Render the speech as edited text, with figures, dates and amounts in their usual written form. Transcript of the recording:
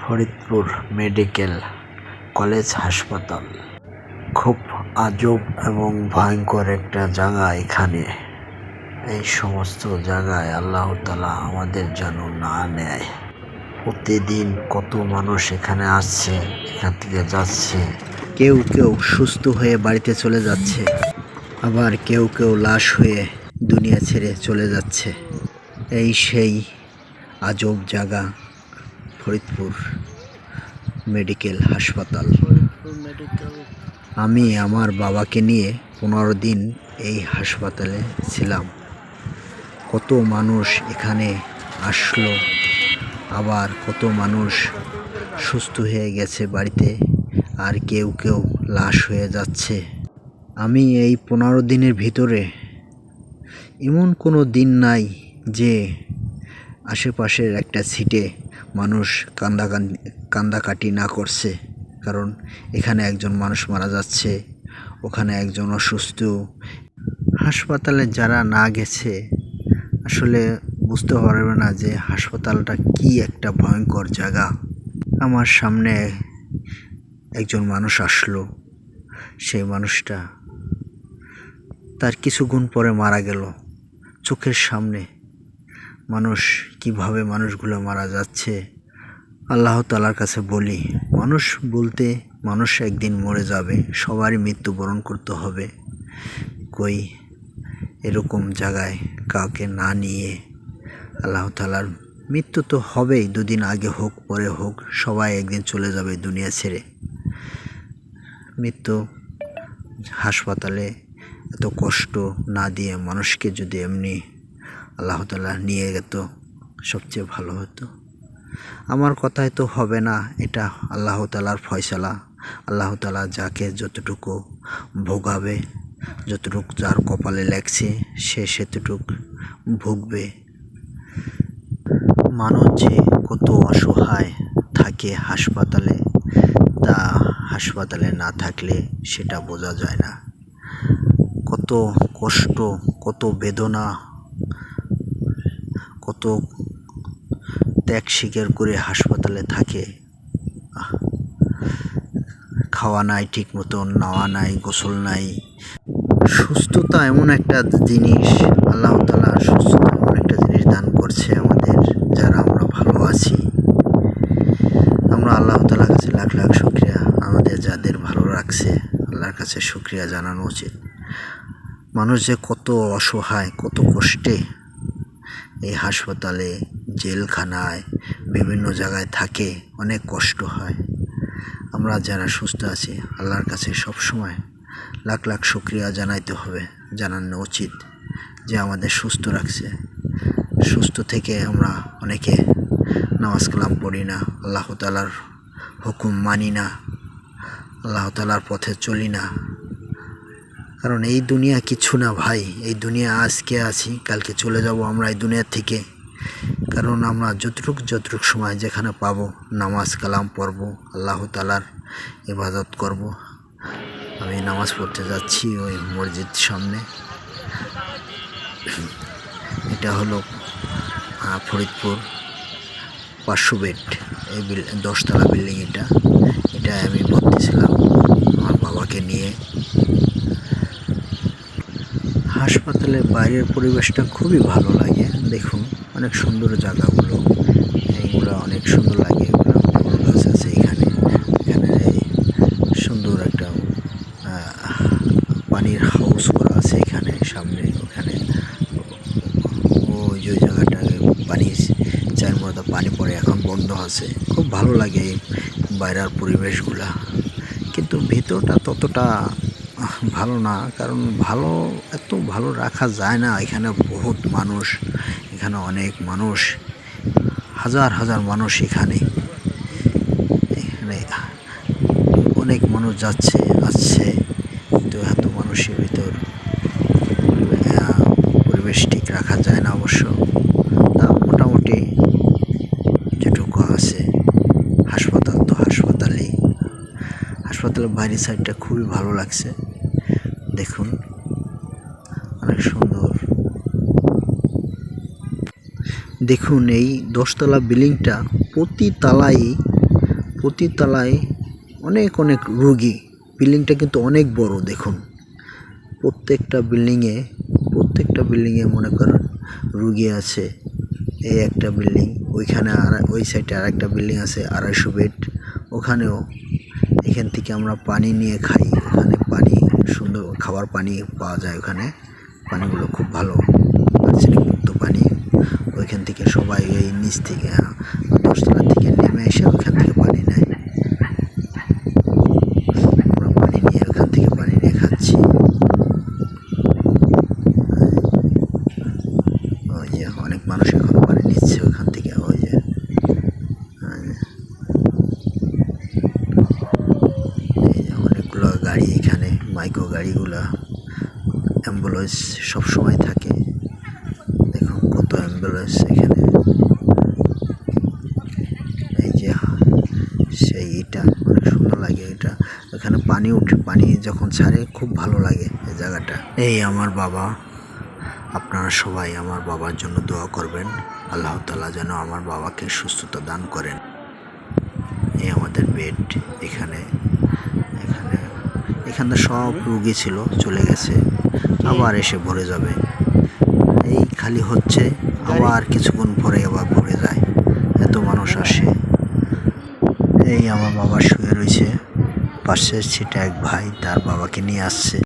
Faridpur medical college হাসপাতাল খুব আজব এবং ভয়ঙ্কর একটা জায়গা। এখানে এই সমস্ত জায়গায় আল্লাহ তাআলা আমাদের যেন না নেয়। প্রতিদিন কত মানুষ এখানে আসছে, এখান থেকে যাচ্ছে। কেউ কেউ সুস্থ হয়ে বাড়িতে চলে যাচ্ছে, আবার কেউ কেউ লাশ হয়ে দুনিয়া ছেড়ে চলে যাচ্ছে। এই সেই আজব জায়গা ফরিদপুর মেডিকেল হাসপাতাল। আমি আমার বাবাকে নিয়ে 15 দিন এই হাসপাতালে ছিলাম। কত মানুষ এখানে আসলো, আবার কত মানুষ সুস্থ হয়ে গেছে বাড়িতে, আর কেউ কেউ লাশ হয়ে যাচ্ছে। আমি এই 15 দিনের ভিতরে এমন কোনো দিন নাই যে আশেপাশের একটা সিটে মানুষ কান্দাকাটি না করছে। কারণ এখানে একজন মানুষ মারা যাচ্ছে, ওখানে একজন অসুস্থ। হাসপাতালে যারা না গেছে আসলে বুঝতে পারবে না যে হাসপাতালটা কি একটা ভয়ঙ্কর জায়গা। আমার সামনে একজন মানুষ আসলো, সেই মানুষটা তার কিছুক্ষণ পরে মারা গেল। চোখের সামনে মানুষ কিভাবে মানুষগুলো মারা যাচ্ছে। আল্লাহ তাআলার কাছে বলি, মানুষ বলতে মানুষ একদিন মরে যাবে, সবারই মৃত্যুবরণ করতে হবে। কই এরকম জায়গায় কাউকে না নিয়ে আল্লাহ তাআলার মৃত্যু তো হবেই, দুদিন আগে হোক পরে হোক, সবাই একদিন চলে যাবে দুনিয়া ছেড়ে। মৃত্যু হাসপাতালে এত কষ্ট না দিয়ে মানুষকে যদি এমনি আল্লাহ তাআলা নিয়ে যেত সবচেয়ে ভালো হতো। আমার কথায় তো হবে না, এটা আল্লাহ তাআলার ফয়সালা। আল্লাহ তাআলা যাকে যতটুকু ভোগাবে, যতটুকু যার কপালে লেখছে সে সেতটুকু ভুগবে। মানুষ যে কত অসহায় থাকে হাসপাতালে, তা হাসপাতালে না থাকলে সেটা বোঝা যায় না। কত কষ্ট, কত বেদনা, কত ত্যাগ স্বীকার করে হাসপাতালে থাকে। খাওয়া নাই ঠিক মতন, নাওয়া নাই, গোসল নাই। সুস্থতা এমন একটা জিনিস, আল্লাহ তাআলা সুস্থতা এমন একটা জিনিস দান করছে আমাদের, যারা আমরা ভালো আছি। আমরা আল্লাহ তাআলার কাছে লাখ লাখ শুকরিয়া, আমাদের যাদের ভালো রাখছে আল্লাহর কাছে শুকরিয়া জানানো উচিত। মানুষ যে কত অসহায়, কত কষ্টে এই হাসপাতালে, জেলখানায়, বিভিন্ন জায়গায় থাকে, অনেক কষ্ট হয়। আমরা যারা সুস্থ আছি আল্লাহর কাছে সবসময় লাখ লাখ শুকরিয়া জানাইতে হবে, জানানো উচিত যে আমাদের সুস্থ রাখছে। সুস্থ থেকে আমরা অনেকে নামাজ কালাম পড়ি না, আল্লাহ তাআলার হুকুম মানি না, আল্লাহ তাআলার পথে চলি না। কারণ এই দুনিয়া কিছু না ভাই, এই দুনিয়া আজকে আছি, কালকে চলে যাব আমরা এই দুনিয়া থেকে। কারণ আমরা যতটুক সময় যেখানে পাবো নামাজ কালাম পড়ব, আল্লাহ তাআলার ইবাদত করব। আমি নামাজ পড়তে যাচ্ছি ওই মসজিদ সামনে। এটা হলো ফরিদপুর 500 বেড, এই 10 তলা বিল্ডিং। এটা আমি ভর্তি ছিলাম আমার বাবাকে নিয়ে। হাসপাতালের বাইরের পরিবেশটা খুবই ভালো লাগে। দেখুন অনেক সুন্দর জায়গাগুলো, এইগুলো অনেক সুন্দর লাগে। ফুল গাছ আছে এখানে, এখানে সুন্দর একটা পানির হাউস করা আছে এখানে সামনে। ওখানে ওই যে জায়গাটায় পানি, 4 মতো পানি পড়ে, এখন বন্ধ আছে। খুব ভালো লাগে এই বাইরের পরিবেশগুলা, কিন্তু ভিতরটা ততটা ভালো না। কারণ এত ভালো রাখা যায় না। এখানে বহুত মানুষ, এখানে অনেক মানুষ, হাজার হাজার মানুষ এখানে অনেক মানুষ যাচ্ছে আসছে, কিন্তু এত মানুষের ভিতর পরিবেশ ঠিক রাখা যায় না অবশ্য। তা মোটামুটি যেটুকু আছে, হাসপাতাল তো হাসপাতালের বাইরের সাইডটা খুবই ভালো লাগছে। দেখুন অনেক সুন্দর। দেখুন এই 10 তলা বিল্ডিংটা, প্রতি তলায় প্রতি তলায় অনেক অনেক রোগী। বিল্ডিংটা কিন্তু অনেক বড় দেখুন। প্রত্যেকটা বিল্ডিংয়ে মনে করেন রুগী আছে। এই একটা বিল্ডিং, ওইখানে আর ওই সাইডে আর একটা বিল্ডিং আছে 250 বেড, ওখানেও। এখান থেকে আমরা পানি নিয়ে খাই, ওখানে পানি সুন্দর খাবার পানি পাওয়া যায়। ওখানে পানিগুলো খুব ভালো, আর্সেনিক মুক্ত পানি। ওইখান থেকে সবাই এই নিচ থেকে 10 তলা থেকে নেমে এসে ওইখান থেকে পানি নেয়। আমরা পানি নিয়ে ওখান থেকে পানি নিয়ে খাচ্ছি। ওই যে অনেক মানুষ এখন পানি নিচ্ছে ওখান থেকে। ওই যে অনেকগুলো গাড়ি এখানে, মাইক্রো গাড়িগুলা, অ্যাম্বুলেন্স সবসময় থাকে। দেখুন কত অ্যাম্বুলেন্স এখানে। এই যে সেই এটা অনেক সুন্দর লাগে। এটা এখানে পানি উঠে, পানি যখন ছাড়ে খুব ভালো লাগে এই জায়গাটা। এই আমার বাবা, আপনারা সবাই আমার বাবার জন্য দোয়া করবেন। আল্লাহ তাআলা যেন আমার বাবাকে সুস্থতা দান করেন। এই আমাদের বেড, এখানে সব রোগী ছিল, চলে গেছে, আবার এসে ভরে যাবে। এই খালি হচ্ছে, আবার কিছুক্ষণ পরে আবার ভরে যায়, এত মানুষ আসে। এই আমার বাবা শুয়ে রয়েছে, পাশের সিটে এক ভাই তার বাবাকে নিয়ে আসছে।